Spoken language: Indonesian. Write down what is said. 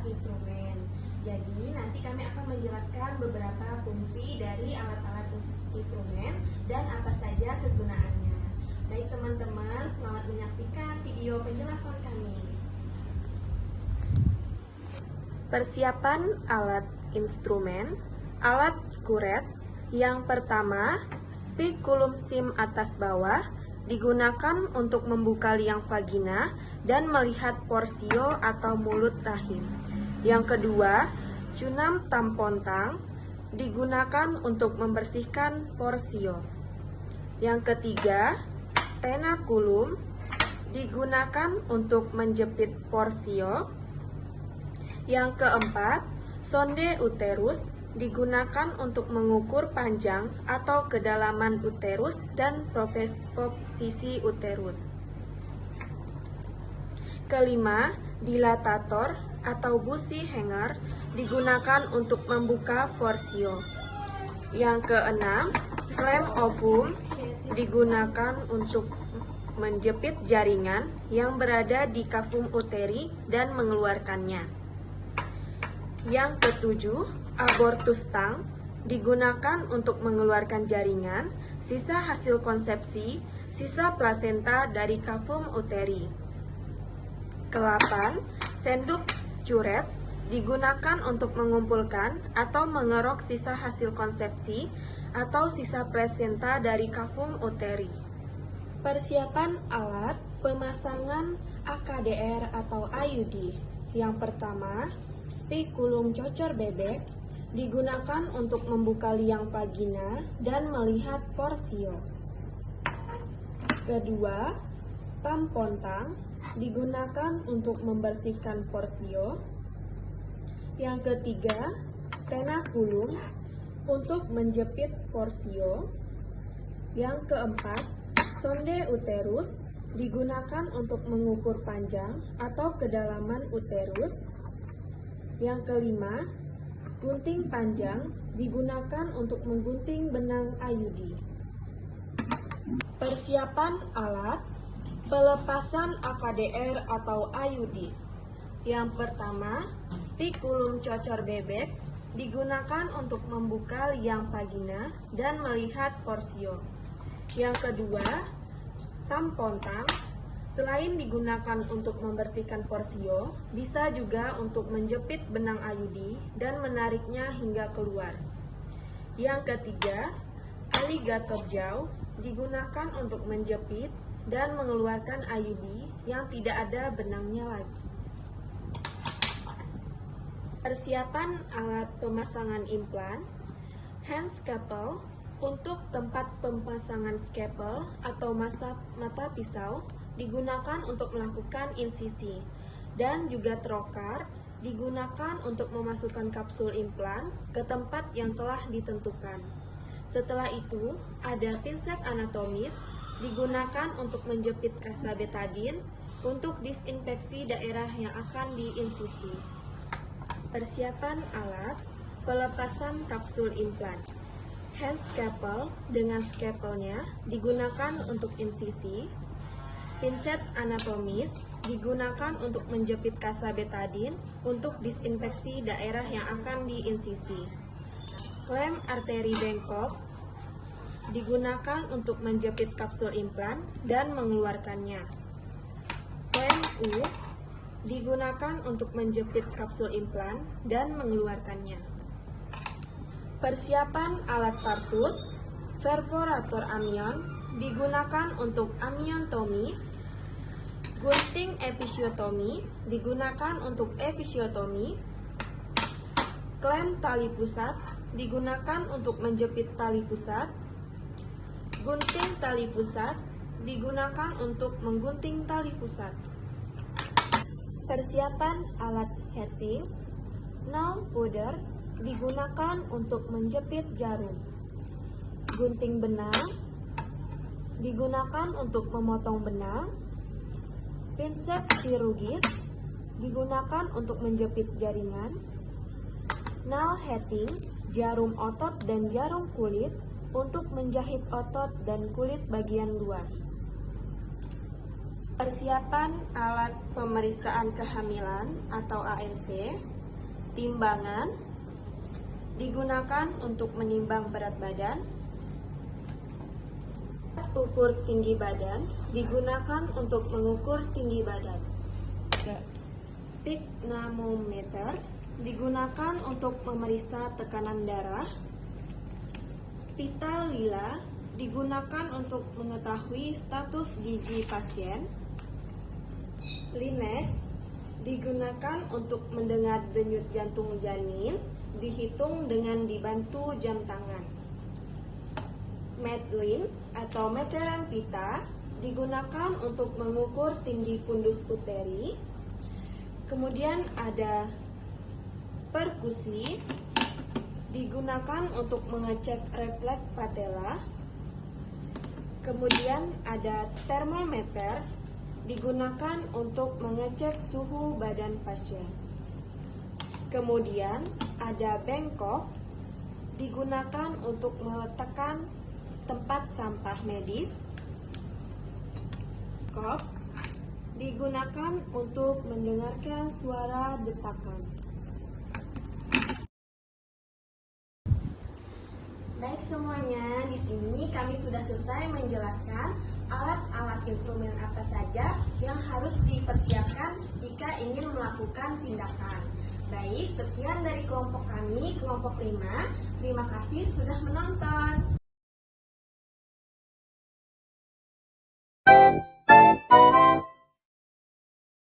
instrumen. Jadi nanti kami akan menjelaskan beberapa fungsi dari alat-alat instrumen dan apa saja kegunaannya. Baik teman-teman, selamat menyaksikan video penjelasan kami. Persiapan alat instrumen, alat kuret. Yang pertama, spikulum sim atas bawah digunakan untuk membuka liang vagina dan melihat porsio atau mulut rahim. Yang kedua, cunam tampontang digunakan untuk membersihkan porsio. Yang ketiga, tenakulum digunakan untuk menjepit porsio. Yang keempat, sonde uterus digunakan untuk mengukur panjang atau kedalaman uterus dan posisi uterus. Kelima, dilatator atau busi hanger digunakan untuk membuka porsio. Yang keenam, klem ovum digunakan untuk menjepit jaringan yang berada di kavum uteri dan mengeluarkannya. Yang ketujuh, abortus tang digunakan untuk mengeluarkan jaringan, sisa hasil konsepsi, sisa plasenta dari kavum uteri. Ke-8, senduk curet digunakan untuk mengumpulkan atau mengerok sisa hasil konsepsi atau sisa plasenta dari kavum uteri. Persiapan alat pemasangan AKDR atau IUD. Yang pertama, spikulum cocor bebek digunakan untuk membuka liang vagina dan melihat porsio. Kedua, tampontang digunakan untuk membersihkan porsio. Yang ketiga, tenakulum untuk menjepit porsio. Yang keempat, sonde uterus digunakan untuk mengukur panjang atau kedalaman uterus. Yang kelima, gunting panjang digunakan untuk menggunting benang IUD. Persiapan alat pelepasan AKDR atau IUD. Yang pertama, spikulum cocor bebek digunakan untuk membuka liang vagina dan melihat porsio. Yang kedua, tampontang selain digunakan untuk membersihkan porsio, bisa juga untuk menjepit benang IUD dan menariknya hingga keluar. Yang ketiga, aligator jaw digunakan untuk menjepit dan mengeluarkan IUD yang tidak ada benangnya lagi. Persiapan alat pemasangan implan, hand scalpel untuk tempat pemasangan scalpel atau mata pisau digunakan untuk melakukan insisi, dan juga trokar digunakan untuk memasukkan kapsul implan ke tempat yang telah ditentukan. Setelah itu, ada pinset anatomis digunakan untuk menjepit kasa betadin untuk disinfeksi daerah yang akan diinsisi. Persiapan alat pelepasan kapsul implan. Hand scalpel dengan scalpelnya digunakan untuk insisi. Pinset anatomis digunakan untuk menjepit kasa betadin untuk disinfeksi daerah yang akan diinsisi. Klem arteri bengkok digunakan untuk menjepit kapsul implan dan mengeluarkannya. Klem U digunakan untuk menjepit kapsul implan dan mengeluarkannya. Persiapan alat partus, perforator amion digunakan untuk amiontomi. Gunting episiotomi digunakan untuk episiotomi. Klem tali pusat digunakan untuk menjepit tali pusat. Gunting tali pusat digunakan untuk menggunting tali pusat. Persiapan alat heading, nail powder digunakan untuk menjepit jarum. Gunting benang digunakan untuk memotong benang. Pinset chirurgis digunakan untuk menjepit jaringan. Nail heading, jarum otot dan jarum kulit untuk menjahit otot dan kulit bagian luar. Persiapan alat pemeriksaan kehamilan atau ANC, Timbangan digunakan untuk menimbang berat badan. Ukur tinggi badan digunakan untuk mengukur tinggi badan. Sphygmomanometer digunakan untuk memeriksa tekanan darah. Pita lila digunakan untuk mengetahui status gizi pasien. Linex digunakan untuk mendengar denyut jantung janin, dihitung dengan dibantu jam tangan. Medline atau meteran pita digunakan untuk mengukur tinggi fundus uteri. Kemudian ada perkusi digunakan untuk mengecek refleks patella. Kemudian ada termometer digunakan untuk mengecek suhu badan pasien. Kemudian ada bengkok digunakan untuk meletakkan tempat sampah medis. Kop digunakan untuk mendengarkan suara detakan. Baik semuanya, di sini kami sudah selesai menjelaskan alat-alat instrumen apa saja yang harus dipersiapkan jika ingin melakukan tindakan. Baik, sekian dari kelompok kami, kelompok 5. Terima kasih sudah menonton.